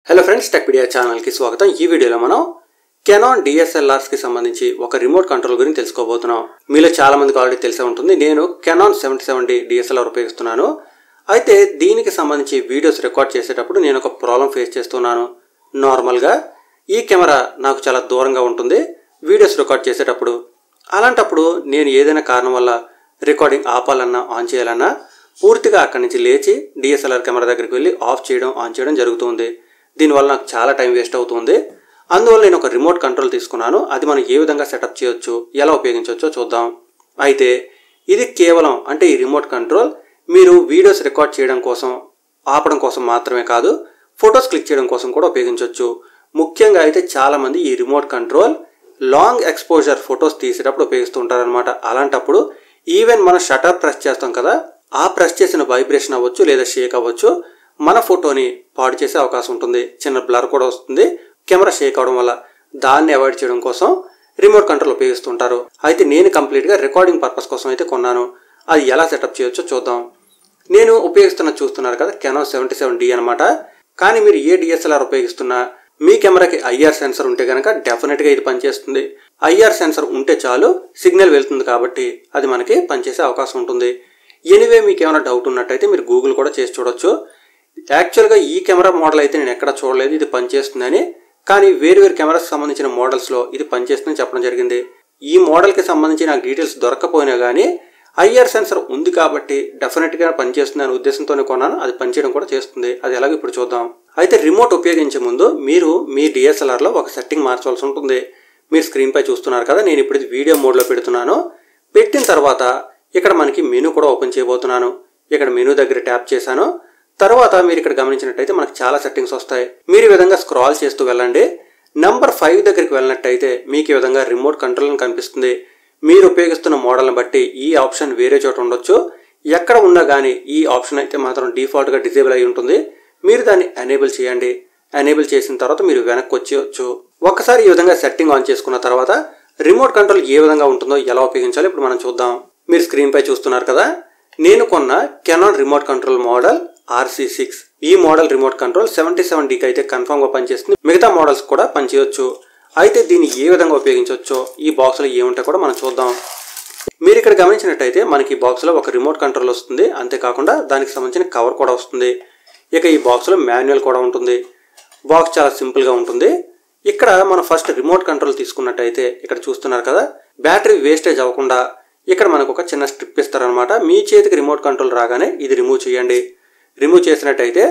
Hello friends टेकपेडिया channel की स्वागत। ఈ వీడియోలో మనం Canon DSLRs కి సంబంధించి ఒక రిమోట్ కంట్రోల్ గురించి తెలుసుకోబోతున్నాం। మీలో చాలా మందికి ఆల్రెడీ తెలిసే ఉంటుంది, నేను Canon 77D DSLR ఉపయోగిస్తున్నాను। అయితే దీనికి సంబంధించి వీడియోస్ రికార్డ్ చేసేటప్పుడు నేను ఒక ప్రాబ్లం ఫేస్ చేస్తున్నాను। నార్మల్ గా ఈ కెమెరా నాకు చాలా దూరంగా ఉంటుంది వీడియోస్ రికార్డ్ చేసేటప్పుడు। అలాంటప్పుడు నేను ఏదైనా కారణం వల్ల రికార్డింగ్ ఆపాలన్నా ఆన్ చేయాలన్నా పూర్తిగా అక్కడి నుంచి లేచి DSLR కెమెరా దగ్గరికి వెళ్ళి ఆఫ్ చేయడం ఆన్ చేయడం జరుగుతుంది। దీనివల్ల నాకు చాలా టైం వేస్ట్ అవుతుంది। అందువల్ల నేను ఒక రిమోట్ కంట్రోల్ తీసుకున్నాను। అది మనం ఏ విధంగా సెటప్ చేయొచ్చు, ఎలా ఉపయోగించవచ్చో చూద్దాం। అయితే ఇది కేవలం అంటే ఈ రిమోట్ కంట్రోల్ మీరు వీడియోస్ రికార్డ్ చేయడం కోసం ఆపడం కోసం మాత్రమే కాదు, ఫొటోస్ క్లిక్ చేయడం కోసం కూడా ఉపయోగించవచ్చు। ముఖ్యంగా అయితే చాలా మంది ఈ remote control long exposure photos తీసేటప్పుడు ఉపయోగిస్తూ ఉంటారన్నమాట। అలాంటప్పుడు ఈవెన్ మనం షటర్ ప్రెస్ చేస్తాం కదా, ఆ ప్రెస్ చేసిన వైబ్రేషన్ అవ్వచ్చు లేదా షేక్ అవ్వచ్చు, మన ఫోటోని పాడు చేసే అవకాశం ఉంటుంది। చిన్న బ్లర్ కూడా వస్తుంది కెమెరా షేక్ అవడం వల్ల। దాన్ని అవాయిడ్ చేయడం కోసం రిమోట్ కంట్రోల్ ఉపయోగిస్తుంటారు। అయితే నేను కంప్లీట్గా రికార్డింగ్ పర్పస్ కోసం అయితే కొన్నాను। అది ఎలా సెటప్ చేయొచ్చో చూద్దాం। నేను చూస్తున్నారు కదా Canon 77D అనమాట। కానీ మీరు ఏ DSLR ఉపయోగిస్తున్నా మీ కెమెరాకి IR సెన్సర్ ఉంటే కనుక డెఫినెట్గా ఇది పనిచేస్తుంది। IR సెన్సర్ ఉంటే చాలు సిగ్నల్ వెళ్తుంది కాబట్టి అది మనకి పనిచేసే అవకాశం ఉంటుంది। ఎనీవే మీకు ఏమైనా డౌట్ ఉన్నట్టయితే మీరు గూగుల్ కూడా చేసి చూడొచ్చు। యాక్చువల్గా ఈ కెమెరా మోడల్ అయితే నేను ఎక్కడ చూడలేదు ఇది పనిచేస్తుందని, కానీ వేరు కెమెరాకి సంబంధించిన మోడల్స్లో ఇది పనిచేస్తుందని చెప్పడం జరిగింది। ఈ మోడల్కి సంబంధించి నాకు డీటెయిల్స్ దొరకపోయినా కానీ IR సెన్సర్ ఉంది కాబట్టి డెఫినెట్గా పనిచేస్తుంది అనే ఉద్దేశంతోనే కొన్నాను। అది పనిచేయడం కూడా చేస్తుంది। అది ఎలాగో ఇప్పుడు చూద్దాం। అయితే రిమోట్ ఉపయోగించే ముందు మీరు మీ DSLRలో ఒక సెట్టింగ్ మార్చవలసి ఉంటుంది। మీరు స్క్రీన్ పై చూస్తున్నారు కదా, నేను ఇప్పుడు ఇది వీడియో మోడ్లో పెడుతున్నాను। పెట్టిన తర్వాత ఇక్కడ మనకి మెనూ కూడా ఓపెన్ చేయబోతున్నాను। ఇక్కడ మెనూ దగ్గర ట్యాప్ చేశాను। తర్వాత మీరు ఇక్కడ గమనించినట్టయితే మనకు చాలా సెట్టింగ్స్ వస్తాయి। మీరు ఈ విధంగా స్క్రాల్ చేస్తూ వెళ్ళండి। నంబర్ 5 దగ్గరికి వెళ్ళినట్టయితే మీకు ఈ విధంగా రిమోట్ కంట్రోల్ కనిపిస్తుంది। మీరు ఉపయోగిస్తున్న మోడల్ని బట్టి ఈ ఆప్షన్ వేరే చోట ఉండొచ్చు, ఎక్కడ ఉన్నా కానీ ఈ ఆప్షన్ అయితే మాత్రం డిఫాల్ట్గా డిజేబుల్ అయి ఉంటుంది। మీరు దాన్ని ఎనేబుల్ చేయండి। ఎనేబుల్ చేసిన తర్వాత మీరు వెనక్కి వచ్చేయచ్చు। ఒక్కసారి ఈ విధంగా సెట్టింగ్ ఆన్ చేసుకున్న తర్వాత రిమోట్ కంట్రోల్ ఏ విధంగా ఉంటుందో ఎలా ఉపయోగించాలో ఇప్పుడు మనం చూద్దాం। మీరు స్క్రీన్ పై చూస్తున్నారు కదా, నేను కొన్న Canon remote control model RC6। ఈ మోడల్ రిమోట్ కంట్రోల్ 77Dకి అయితే కన్ఫర్మ్ గా పనిచేస్తుంది, మిగతా మోడల్స్ కూడా పనిచేయొచ్చు। అయితే దీన్ని ఏ విధంగా ఉపయోగించవచ్చో ఈ బాక్స్ లో ఏముంటాయో కూడా మనం చూద్దాం। మీరు ఇక్కడ గమనించినట్టయితే మనకి ఈ బాక్స్ లో ఒక రిమోట్ కంట్రోల్ వస్తుంది, అంతేకాకుండా దానికి సంబంధించిన కవర్ కూడా వస్తుంది। ఇక ఈ బాక్స్ లో మాన్యువల్ కూడా ఉంటుంది। బాక్స్ చాలా సింపుల్ గా ఉంటుంది। ఇక్కడ మనం ఫస్ట్ రిమోట్ కంట్రోల్ తీసుకున్నట్టయితే ఇక్కడ చూస్తున్నారు కదా, బ్యాటరీ వేస్టేజ్ అవ్వకుండా ఇక్కడ మనకు ఒక చిన్న స్ట్రిప్ ఇస్తారనమాట। మీ చేతికి రిమోట్ కంట్రోల్ రాగానే ఇది రిమూవ్ చేయండి। రిమూవ్ చేసినట్టయితే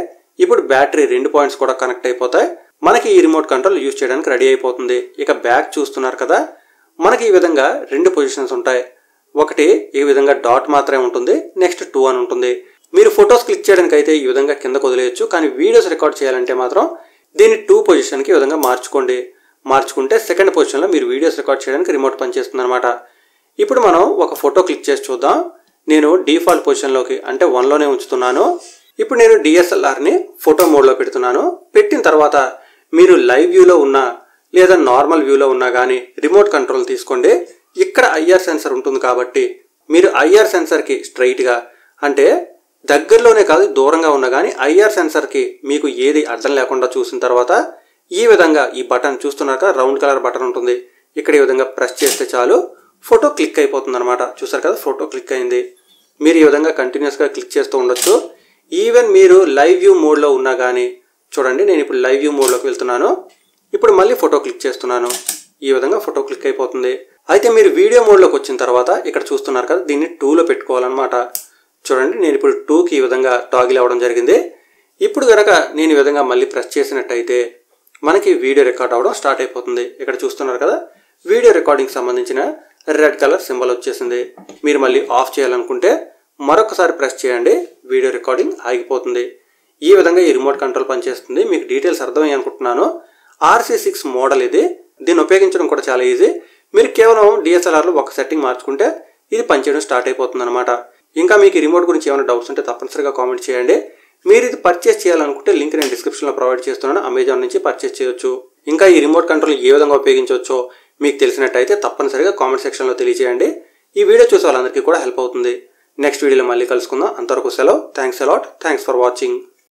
ఇప్పుడు బ్యాటరీ 2 పాయింట్స్ కూడా కనెక్ట్ అయిపోతాయి। మనకి ఈ రిమోట్ కంట్రోల్ యూజ్ చేయడానికి రెడీ అయిపోతుంది। ఇక బ్యాక్ చూస్తున్నారు కదా, మనకి ఈ విధంగా 2 పొజిషన్స్ ఉంటాయి। ఒకటి ఈ విధంగా డాట్ మాత్రమే ఉంటుంది, నెక్స్ట్ 2 అని ఉంటుంది। మీరు ఫొటోస్ క్లిక్ చేయడానికి అయితే ఈ విధంగా కిందకు వదిలేయచ్చు, కానీ వీడియోస్ రికార్డ్ చేయాలంటే మాత్రం దీన్ని 2 పొజిషన్కి ఈ విధంగా మార్చుకోండి। మార్చుకుంటే సెకండ్ పొజిషన్లో మీరు వీడియోస్ రికార్డ్ చేయడానికి రిమోట్ పనిచేస్తుంది అనమాట। ఇప్పుడు మనం ఒక ఫోటో క్లిక్ చేసి చూద్దాం। నేను డిఫాల్ట్ పొజిషన్లోకి అంటే 1లోనే ఉంచుతున్నాను। ఇప్పుడు నేను DSLRని ఫోటో మోడ్లో పెడుతున్నాను। పెట్టిన తర్వాత మీరు లైవ్ వ్యూలో ఉన్నా లేదా నార్మల్ వ్యూలో ఉన్నా కానీ రిమోట్ కంట్రోల్ తీసుకోండి। ఇక్కడ IR సెన్సర్ ఉంటుంది కాబట్టి మీరు IR సెన్సర్కి స్ట్రైట్గా అంటే దగ్గరలోనే కాదు దూరంగా ఉన్నా కానీ IR సెన్సర్కి మీకు ఏది అర్థం లేకుండా చూసిన తర్వాత ఈ విధంగా ఈ బటన్ చూస్తున్నారు కదా, రౌండ్ కలర్ బటన్ ఉంటుంది, ఇక్కడ ఈ విధంగా ప్రెస్ చేస్తే చాలు ఫోటో క్లిక్ అయిపోతుంది అనమాట। చూసారు కదా, ఫోటో క్లిక్ అయింది। మీరు ఈ విధంగా కంటిన్యూస్గా క్లిక్ చేస్తూ ఉండొచ్చు। ఈవెన్ మీరు లైవ్ వ్యూ మోడ్లో ఉన్నా కానీ చూడండి, నేను ఇప్పుడు లైవ్ వ్యూ మోడ్లోకి వెళ్తున్నాను। ఇప్పుడు మళ్ళీ ఫోటో క్లిక్ చేస్తున్నాను, ఈ విధంగా ఫోటో క్లిక్ అయిపోతుంది। అయితే మీరు వీడియో మోడ్లోకి వచ్చిన తర్వాత ఇక్కడ చూస్తున్నారు కదా, దీన్ని 2లో పెట్టుకోవాలన్నమాట। చూడండి, నేను ఇప్పుడు 2కి ఈ విధంగా టాగిల్ అవ్వడం జరిగింది। ఇప్పుడు కనుక నేను ఈ విధంగా మళ్ళీ ప్రెస్ చేసినట్టయితే మనకి వీడియో రికార్డ్ అవ్వడం స్టార్ట్ అయిపోతుంది। ఇక్కడ చూస్తున్నారు కదా, వీడియో రికార్డింగ్ సంబంధించిన రెడ్ కలర్ సింబల్ వచ్చేసింది। మీరు మళ్ళీ ఆఫ్ చేయాలనుకుంటే మరొకసారి ప్రెస్ చేయండి, వీడియో రికార్డింగ్ ఆగిపోతుంది। ఈ విధంగా ఈ రిమోట్ కంట్రోల్ పనిచేస్తుంది। మీకు డీటెయిల్స్ అర్థమయ్యి అనుకుంటున్నాను। RC6 మోడల్ ఇది, దీన్ని ఉపయోగించడం కూడా చాలా ఈజీ। మీరు కేవలం DSLRలో ఒక సెట్టింగ్ మార్చుకుంటే ఇది పనిచేయడం స్టార్ట్ అయిపోతుంది అనమాట। ఇంకా మీకు ఈ రిమోట్ గురించి ఏమైనా డౌట్స్ ఉంటే తప్పనిసరిగా కామెంట్ చేయండి। మీరు ఇది పర్చేస్ చేయాలనుకుంటే లింక్ నేను డిస్క్రిప్షన్లో ప్రొవైడ్ చేస్తున్నాను, అమెజాన్ నుంచి పర్చేస్ చేయొచ్చు। ఇంకా ఈ రిమోట్ కంట్రోల్ ఏ విధంగా ఉపయోగించవచ్చో మీకు తెలిసినట్టయితే తప్పనిసరిగా కామెంట్ సెక్షన్లో తెలియజేయండి। ఈ వీడియో చూసే వాళ్ళందరికీ కూడా హెల్ప్ అవుతుంది। నెక్స్ట్ వీడియోలో మళ్ళీ కలుసుకుందాం। అంతవరకు సెలవు। Thanks a lot. Thanks for watching.